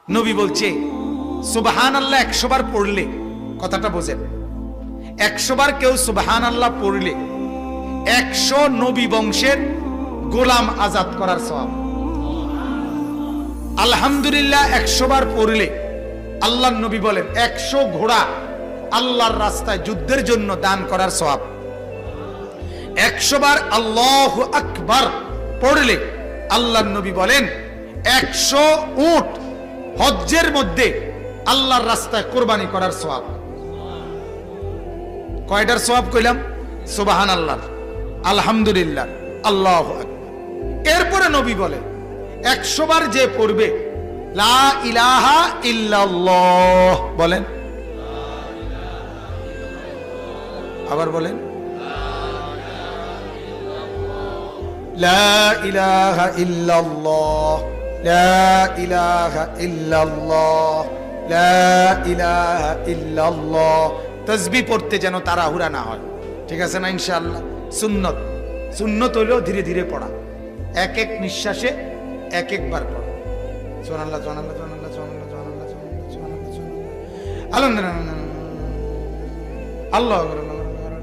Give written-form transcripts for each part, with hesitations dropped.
নবী বলছে সুবহানাল্লাহ 100 বার পড়লে, কথাটা বোঝেন, 100 বার কেউ সুবহানাল্লাহ পড়লে 100 নবী বংশের গোলাম আজাদ করার সওয়াব। আলহামদুলিল্লাহ 100 বার পড়লে আল্লাহর নবী বলেন 100 ঘোড়া আল্লাহর রাস্তায় যুদ্ধের জন্য দান করার সওয়াব। 100 বার আল্লাহু আকবার পড়লে আল্লাহর নবী বলেন 100 উট হজ্জের মধ্যে আল্লাহর রাস্তায় কুরবানি করার সওয়াব। কয়টার সওয়াব কইলাম? সুবহানাল্লাহ, আলহামদুলিল্লাহ, আল্লাহু আকবার। এরপরে নবী বলে 100 বার যে পড়বে লা ইলাহা ইল্লাল্লাহ, বলেন, আবার বলেন, লা ইলাহা ইল্লাল্লাহ, লা ইলাহা ইল্লাল্লাহ, লা ইলাহা ইল্লাল্লাহ। তাসবিহ পড়তে যেন তাড়াহুড়া না হয়, ঠিক আছে না? ইনশাআল্লাহ সুন্নত, সুন্নত হলেও ধীরে ধীরে পড়া, এক এক নিঃশ্বাসে এক একবার পড়া। সুবহানাল্লাহ, সুবহানাল্লাহ, সুবহানাল্লাহ, সুবহানাল্লাহ, সুবহানাল্লাহ, সুবহানাল্লাহ, সুবহানাল্লাহ, আলহামদুলিল্লাহ, আল্লাহু আকবার।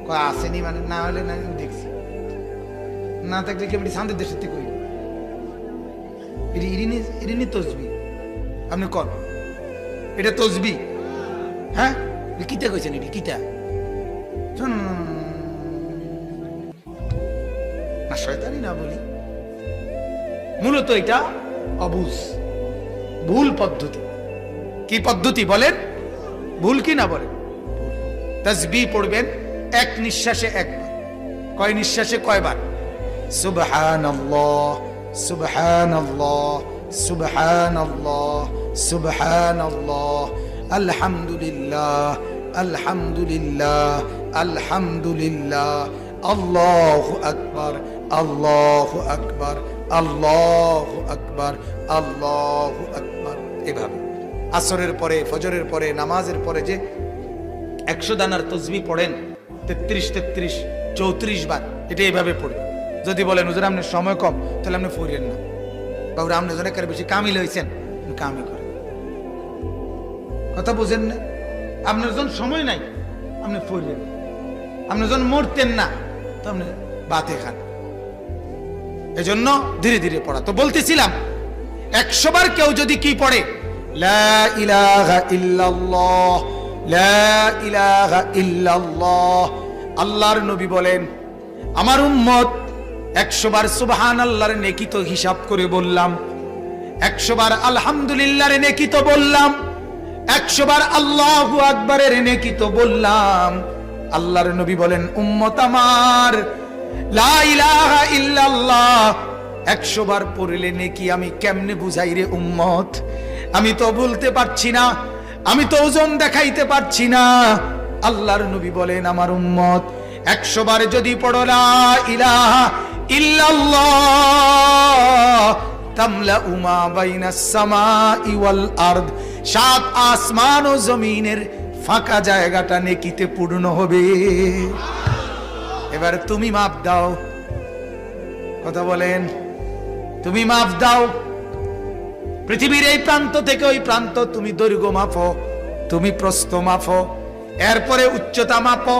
কয় আসেনি মানে না হলে না দেখছি, না থাকলে কি শান্তির দেশের থেকে কই ইরিনি তসবি, আপনি কর এটা তসবি, হ্যাঁ কিতা কইছেন? এটি কিতা না শয়তানি না বলি, মূলত এটা অবুঝ, ভুল পদ্ধতি। কি পদ্ধতি বলেন? ভুল কি না বলেন? তাসবিহ পড়বেন এক নিঃশ্বাসে একবার। কয় নিঃশ্বাসে কয়বার? সুবহানাল্লাহ, সুবহানাল্লাহ, সুবহানাল্লাহ, সুবহানাল্লাহ, আলহামদুলিল্লাহ, আলহামদুলিল্লাহ, আলহামদুলিল্লাহ, আল্লাহু আকবার, আল্লাহু আকবার, আল্লাহু আকবার, আল্লাহু আকবার। এভাবে আসরের পরে, ফজরের পরে, নামাজের পরে যে 100 দানার তসবিহ পড়েন 33 33 34 বার, এটা এইভাবে পড়ে। যদি বলেন হুজুর আপনার সময় কম, তাহলে আপনি পড়েন না, বাবুরা আপনি জনে করে বেশি কামিল হয়েছেন, কামি করেন। কথা বুঝেন না? আপনার যখন সময় নাই আপনি পড়বেন, আপনি যখন মরতেন না তো আপনি বাতে খান। এজন্য ধীরে ধীরে পড়া। তো বলতেছিলাম 100 বার কেউ যদি কি পড়ে লা ইলাহা ইল্লাল্লাহ, লা ইলাহা ইল্লাল্লাহ, আল্লাহর নবী বলেন আমার উম্মত 100 বার সুবহানাল্লাহর নেকি তো হিসাব করে বললাম, 100 বার আলহামদুলিল্লাহর নেকি তো বললাম, 100 বার আল্লাহু আকবারের নেকি তো বললাম। আল্লাহর নবী বলেন উম্মত আমার লা ইলাহা ইল্লাল্লাহ 100 বার পড়লে নেকি আমি কেমনে বুঝাই রে উম্মত? আমি তো বলতে পারছি না, আমি তো ওজন দেখাইতে পারছি না। আল্লাহর নবী বলেন আমার উম্মত 100 বার যদি পড়ো লা ইলাহা ইল্লাল্লাহ তামলা উমা বাইনাস সামাই ওয়াল আরদ, 7 আসমান ও জমিনের ফাঁকা জায়গাটা নেকিতে পূর্ণ হবে। এবার তুমি মাপ দাও, কথা বলেন, তুমি মাপ দাও। পৃথিবীর এই প্রান্ত থেকে ওই প্রান্ত তুমি দৈর্ঘ্য মাপো, তুমি প্রস্থ মাপো, এরপরে উচ্চতা মাপো,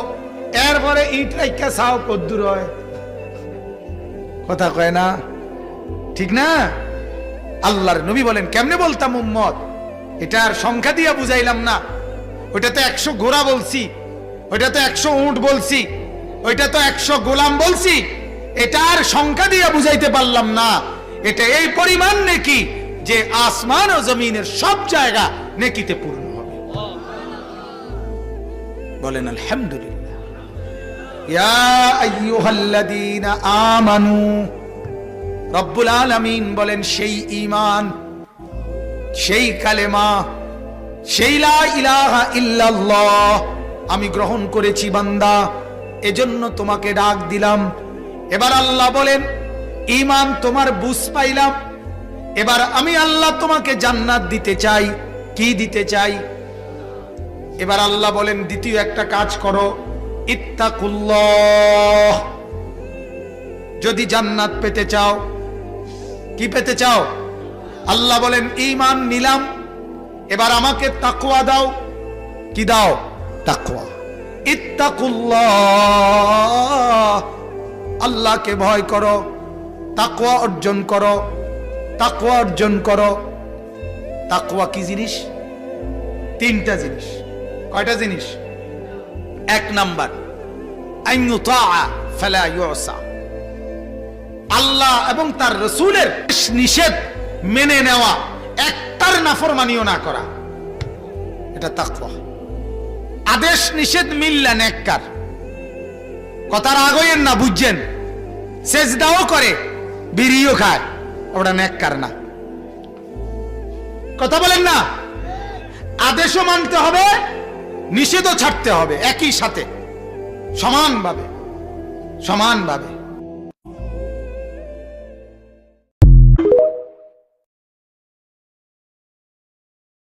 এরপরে ইট রাইখা চাও কদ্দুর হয়। কথা কয় না? ঠিক না? আল্লাহর নবী বলেন কেমনে বলতাম উম্মত, এটার সংখ্যা দিয়া বুঝাইলাম না। ওইটা তো 100 ঘোড়া বলছি, ওইটা তো 100 উট বলছি, ওইটা তো 100 গোলাম বলছি, এটার সংখ্যা দিয়া বুঝাইতে পারলাম না। এটা এই পরিমাণ নেকি যে আসমান ও জমিনের সব জায়গা নেকিতে পূর্ণ হবে। বলেন আলহামদুলিল্লাহ। ইয়া আইয়ুহাল্লাযীনা আমানু, রব্বুল আলামিন বলেন সেই ঈমান, সেই কালেমা, সেই লা ইলাহা ইল্লাল্লাহ আমি গ্রহণ করেছি বান্দা, এজন্য তোমাকে ডাক দিলাম। এবার আল্লাহ বলেন ঈমান তোমার বুঝ পাইলাম, এবার আমি আল্লাহ তোমাকে জান্নাত দিতে চাই। কি দিতে চাই? এবার আল্লাহ বলেন দ্বিতীয় একটা কাজ করো, ইত্তাকুল্লাহ। যদি জান্নাত পেতে চাও, কি পেতে চাও? আল্লাহ বলেন ঈমান নিলাম, এবার আমাকে তাকওয়া দাও। কি দাও? তাকওয়া। ইত্তাকুল্লাহ, আল্লাহকে ভয় করো, তাকওয়া অর্জন করো, তাকওয়া অর্জন করো। তাকওয়া কি জিনিস? তিনটা জিনিস। কয়টা জিনিস? এক নাম্বার, আন ইউতাআ ফালা ইউসা, আল্লাহ এবং তার রাসূলের নিষেধ মেনে নেওয়া, একটার নাফরমানিও না করা, এটা তাকওয়া। আদেশ নিষেধ মিললে নেককার, কথার আগের না, বুঝছেন? সেজদাও করে, বিড়িও খায়, ওটা নেককার না। কথা বলেন না? আদেশও মানতে হবে, নিষেধও ছাড়তে হবে, একই সাথে, সমানভাবে, সমানভাবে।